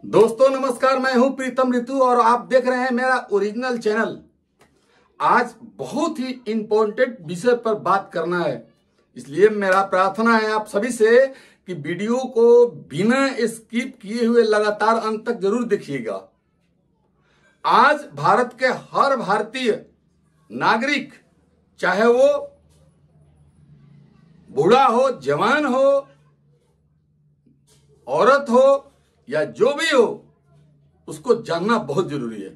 दोस्तों नमस्कार, मैं हूं प्रीतम ऋतु और आप देख रहे हैं मेरा ओरिजिनल चैनल। आज बहुत ही इंपॉर्टेंट विषय पर बात करना है, इसलिए मेरा प्रार्थना है आप सभी से कि वीडियो को बिना स्किप किए हुए लगातार अंत तक जरूर देखिएगा। आज भारत के हर भारतीय नागरिक, चाहे वो बूढ़ा हो, जवान हो, औरत हो या जो भी हो, उसको जानना बहुत जरूरी है।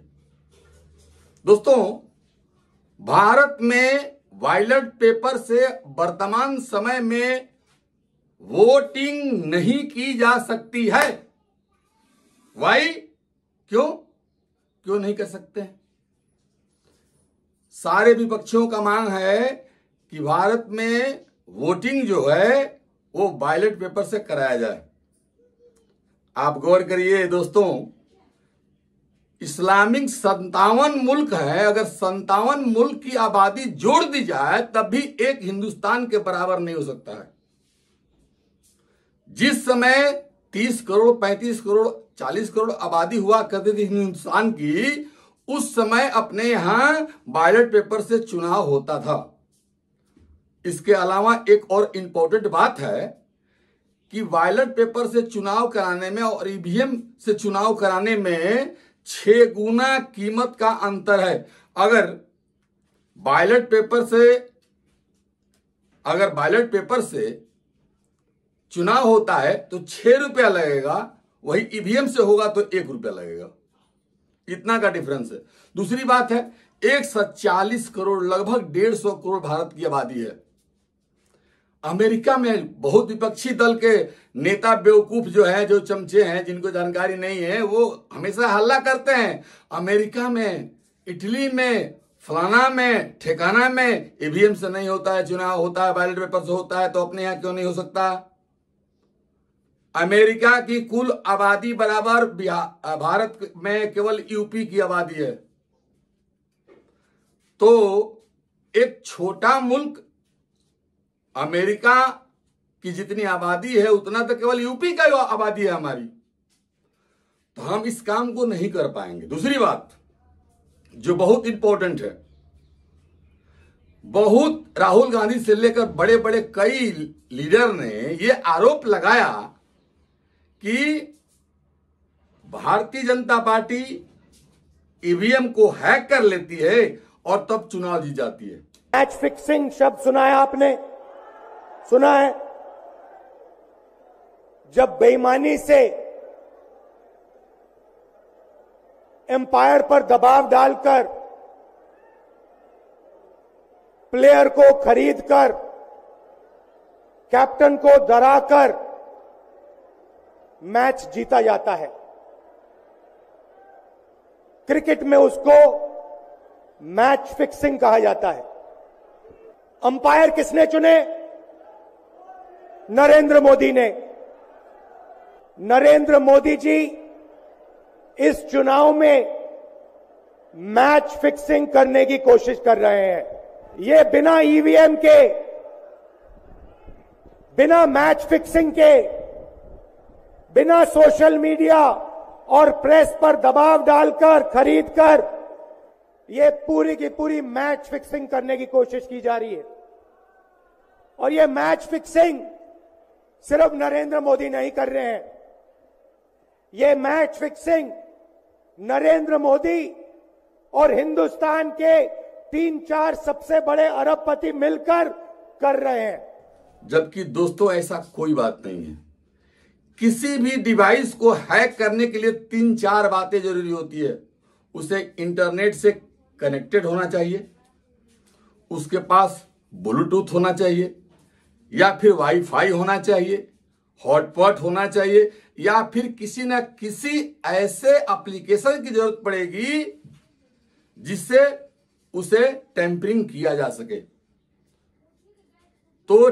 दोस्तों, भारत में बैलेट पेपर से वर्तमान समय में वोटिंग नहीं की जा सकती है। वाई? क्यों नहीं कर सकते हैं? सारे विपक्षियों का मांग है कि भारत में वोटिंग जो है वो बैलेट पेपर से कराया जाए। आप गौर करिए दोस्तों, इस्लामिक 57 मुल्क है, अगर 57 मुल्क की आबादी जोड़ दी जाए तब भी एक हिंदुस्तान के बराबर नहीं हो सकता है। जिस समय 30 करोड़, 35 करोड़, 40 करोड़ आबादी हुआ करती थी हिंदुस्तान की, उस समय अपने यहां बैलेट पेपर से चुनाव होता था। इसके अलावा एक और इंपॉर्टेंट बात है कि बैलेट पेपर से चुनाव कराने में और ईवीएम से चुनाव कराने में 6 गुना कीमत का अंतर है। अगर बैलेट पेपर से चुनाव होता है तो 6 रुपया लगेगा, वही ईवीएम से होगा तो 1 रुपया लगेगा। इतना का डिफरेंस है। दूसरी बात है, 140 करोड़, लगभग 150 करोड़ भारत की आबादी है। अमेरिका में बहुत विपक्षी दल के नेता बेवकूफ जो है, जो चमचे हैं, जिनको जानकारी नहीं है, वो हमेशा हल्ला करते हैं। अमेरिका में, इटली में, फलाना में, ठिकाना में ईवीएम से नहीं होता है चुनाव, होता है बैलेट पेपर से होता है, तो अपने यहां क्यों नहीं हो सकता? अमेरिका की कुल आबादी बराबर भारत में केवल यूपी की आबादी है। तो एक छोटा मुल्क अमेरिका की जितनी आबादी है उतना तो केवल यूपी का आबादी है हमारी, तो हम इस काम को नहीं कर पाएंगे। दूसरी बात जो बहुत इंपॉर्टेंट है, बहुत राहुल गांधी से लेकर बड़े बड़े कई लीडर ने यह आरोप लगाया कि भारतीय जनता पार्टी ईवीएम को हैक कर लेती है और तब चुनाव जीत जाती है। मैच फिक्सिंग शब्द सुना है आपने? सुना है? जब बेईमानी से एम्पायर पर दबाव डालकर प्लेयर को खरीदकर, कैप्टन को डराकर मैच जीता जाता है। क्रिकेट में उसको मैच फिक्सिंग कहा जाता है। अंपायर किसने चुने? नरेंद्र मोदी ने। नरेंद्र मोदी जी इस चुनाव में मैच फिक्सिंग करने की कोशिश कर रहे हैं। ये बिना ईवीएम के, बिना मैच फिक्सिंग के, बिना सोशल मीडिया और प्रेस पर दबाव डालकर, खरीदकर, ये पूरी की पूरी मैच फिक्सिंग करने की कोशिश की जा रही है। और ये मैच फिक्सिंग सिर्फ नरेंद्र मोदी नहीं कर रहे हैं। ये मैच फिक्सिंग नरेंद्र मोदी और हिंदुस्तान के 3-4 सबसे बड़े अरबपति मिलकर कर रहे हैं। जबकि दोस्तों ऐसा कोई बात नहीं है। किसी भी डिवाइस को हैक करने के लिए 3-4 बातें जरूरी होती है। उसे इंटरनेट से कनेक्टेड होना चाहिए, उसके पास ब्लूटूथ होना चाहिए, या फिर वाईफाई होना चाहिए, हॉटस्पॉट होना चाहिए, या फिर किसी ना किसी ऐसे एप्लीकेशन की जरूरत पड़ेगी जिससे उसे टेम्परिंग किया जा सके। तो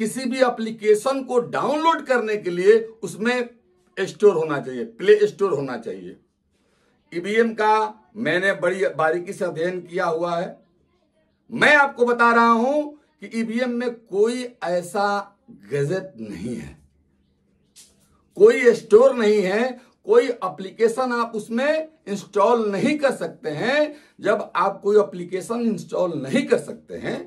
किसी भी एप्लीकेशन को डाउनलोड करने के लिए उसमें स्टोर होना चाहिए, प्ले स्टोर होना चाहिए। ईवीएम का मैंने बड़ी बारीकी से अध्ययन किया हुआ है। मैं आपको बता रहा हूं कि ईवीएम में कोई ऐसा गैजेट नहीं है, कोई स्टोर नहीं है, कोई एप्लीकेशन आप उसमें इंस्टॉल नहीं कर सकते हैं। जब आप कोई एप्लीकेशन इंस्टॉल नहीं कर सकते हैं,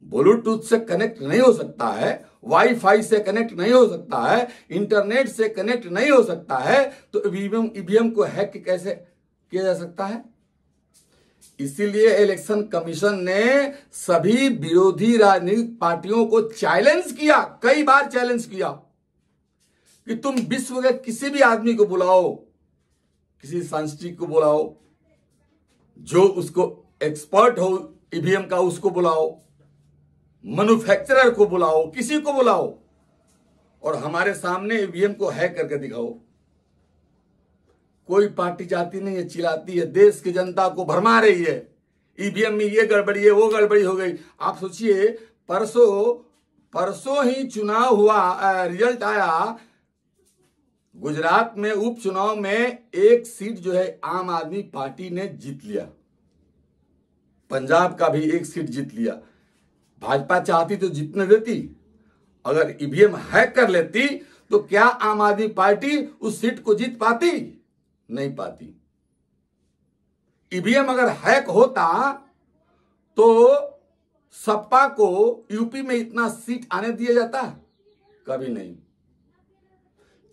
ब्लूटूथ से कनेक्ट नहीं हो सकता है, वाईफाई से कनेक्ट नहीं हो सकता है, इंटरनेट से कनेक्ट नहीं हो सकता है, तो ईवीएम को हैक कैसे किया जा सकता है? इसीलिए इलेक्शन कमीशन ने सभी विरोधी राजनीतिक पार्टियों को चैलेंज किया, कई बार चैलेंज किया कि तुम विश्व के किसी भी आदमी को बुलाओ, किसी साइंटिस्ट को बुलाओ जो उसको एक्सपर्ट हो ईवीएम का, उसको बुलाओ, मैन्युफैक्चरर को बुलाओ, किसी को बुलाओ और हमारे सामने ईवीएम को हैक करके दिखाओ। कोई पार्टी चाहती नहीं है, चिल्लाती है, देश की जनता को भरमा रही है, ईवीएम में ये गड़बड़ी है, वो गड़बड़ी हो गई। आप सोचिए, परसों ही चुनाव हुआ, रिजल्ट आया, गुजरात में उपचुनाव में एक सीट जो है आम आदमी पार्टी ने जीत लिया, पंजाब का भी एक सीट जीत लिया। भाजपा चाहती तो जीतने देती, अगर ईवीएम हैक कर लेती तो क्या आम आदमी पार्टी उस सीट को जीत पाती? नहीं पाती। ईवीएम अगर हैक होता तो सपा को यूपी में इतना सीट आने दिया जाता? कभी नहीं।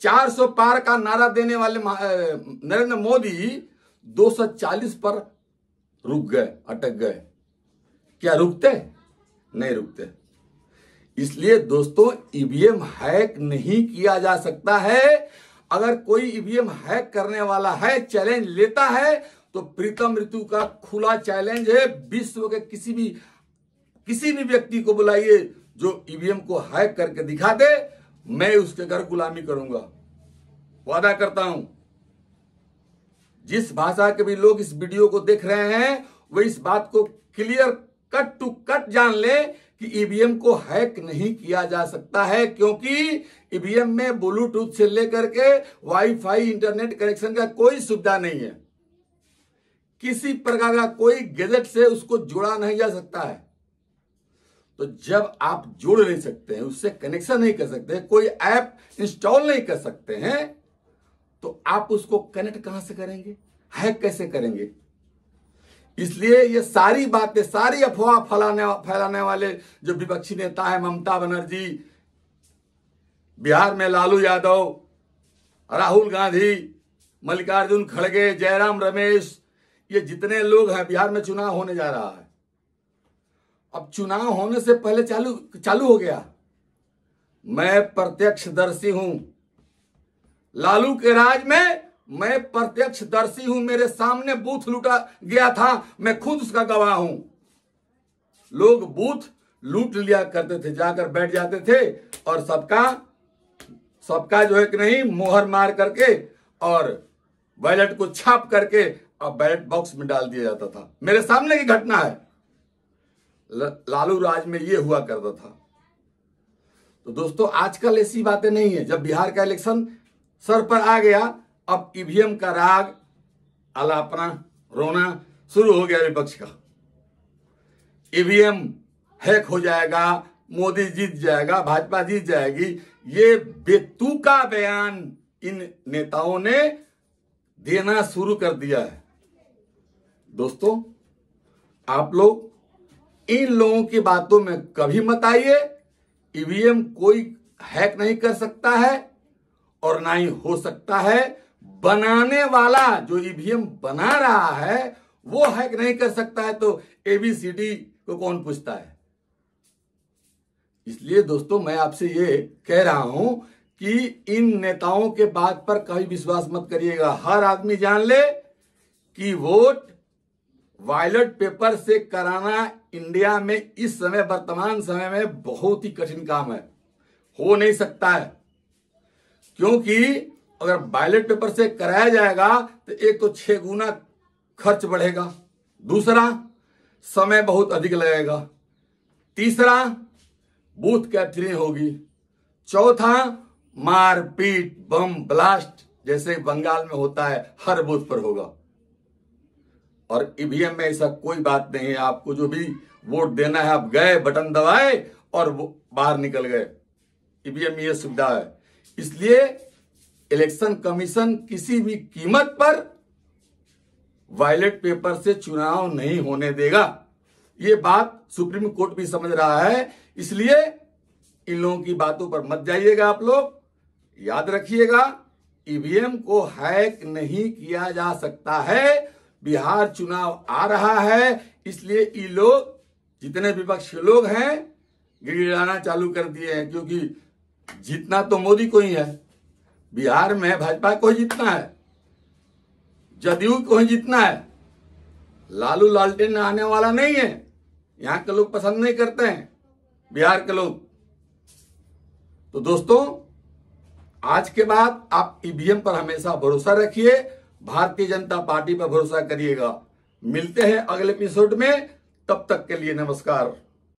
400 पार का नारा देने वाले नरेंद्र मोदी 240 पर रुक गए, अटक गए। क्या रुकते? नहीं रुकते। इसलिए दोस्तों, ईवीएम हैक नहीं किया जा सकता है। अगर कोई ईवीएम हैक करने वाला है, चैलेंज लेता है, तो प्रीतम ऋतु का खुला चैलेंज है, विश्व के किसी भी व्यक्ति को बुलाइए जो ईवीएम को हैक करके दिखा दे, मैं उसके घर गुलामी करूंगा, वादा करता हूं। जिस भाषा के भी लोग इस वीडियो को देख रहे हैं, वो इस बात को क्लियर कट टू कट जान ले कि ईवीएम को हैक नहीं किया जा सकता है, क्योंकि ईवीएम में ब्लूटूथ से लेकर के वाईफाई, इंटरनेट कनेक्शन का कोई सुविधा नहीं है। किसी प्रकार का कोई गैजेट से उसको जोड़ा नहीं जा सकता है। तो जब आप जोड़ नहीं सकते हैं, उससे कनेक्शन नहीं कर सकते, कोई ऐप इंस्टॉल नहीं कर सकते हैं, तो आप उसको कनेक्ट कहां से करेंगे, हैक कैसे करेंगे? इसलिए ये सारी बातें, सारी अफवाह फैलाने वाले जो विपक्षी नेता है, ममता बनर्जी, बिहार में लालू यादव, राहुल गांधी, मल्लिकार्जुन खड़गे, जयराम रमेश, ये जितने लोग हैं, बिहार में चुनाव होने जा रहा है। अब चुनाव होने से पहले चालू हो गया। मैं प्रत्यक्षदर्शी हूं, लालू के राज में मैं प्रत्यक्षदर्शी हूं। मेरे सामने बूथ लूटा गया था, मैं खुद उसका गवाह हूं। लोग बूथ लूट लिया करते थे, जाकर बैठ जाते थे और सबका जो है कि नहीं, मोहर मार करके और बैलेट को छाप करके और बैलेट बॉक्स में डाल दिया जाता था। मेरे सामने की घटना है। लालू राज में ये हुआ करता था। तो दोस्तों, आजकल ऐसी बातें नहीं है। जब बिहार का इलेक्शन सर पर आ गया, अब ईवीएम का राग अलापना, रोना शुरू हो गया विपक्ष का। ईवीएम हैक हो जाएगा, मोदी जीत जाएगा, भाजपा जीत जाएगी। ये बेतुका बयान इन नेताओं ने देना शुरू कर दिया है। दोस्तों, आप लोग इन लोगों की बातों में कभी मत आइए। ईवीएम कोई हैक नहीं कर सकता है और ना ही हो सकता है। बनाने वाला जो ईवीएम बना रहा है वो हैक नहीं कर सकता है, तो एबीसीडी को कौन पूछता है? इसलिए दोस्तों, मैं आपसे ये कह रहा हूं कि इन नेताओं के बात पर कभी विश्वास मत करिएगा। हर आदमी जान ले कि वोट बैलेट पेपर से कराना इंडिया में इस समय, वर्तमान समय में बहुत ही कठिन काम है, हो नहीं सकता है। क्योंकि अगर बैलेट पेपर से कराया जाएगा तो एक तो 6 गुना खर्च बढ़ेगा, दूसरा समय बहुत अधिक लगेगा, तीसरा बूथ कैप्चरिंग होगी, चौथा मारपीट, बम ब्लास्ट जैसे बंगाल में होता है हर बूथ पर होगा। और ईवीएम में ऐसा कोई बात नहीं है। आपको जो भी वोट देना है, आप गए, बटन दबाए और वो बाहर निकल गए। ईवीएम में ये सुविधा है। इसलिए इलेक्शन कमीशन किसी भी कीमत पर बैलेट पेपर से चुनाव नहीं होने देगा। ये बात सुप्रीम कोर्ट भी समझ रहा है, इसलिए इन लोगों की बातों पर मत जाइएगा। आप लोग याद रखिएगा, ईवीएम को हैक नहीं किया जा सकता है। बिहार चुनाव आ रहा है, इसलिए ये लोग जितने विपक्षी लोग हैं गिड़गिड़ाना चालू कर दिए हैं, क्योंकि जीतना तो मोदी को ही है। बिहार में भाजपा को ही जीतना है, जदयू को ही जीतना है। लालू लालटेन आने वाला नहीं है। यहां के लोग पसंद नहीं करते हैं, बिहार के लोग। तो दोस्तों, आज के बाद आप ईवीएम पर हमेशा भरोसा रखिए, भारतीय जनता पार्टी पर भरोसा करिएगा। मिलते हैं अगले एपिसोड में, तब तक के लिए नमस्कार।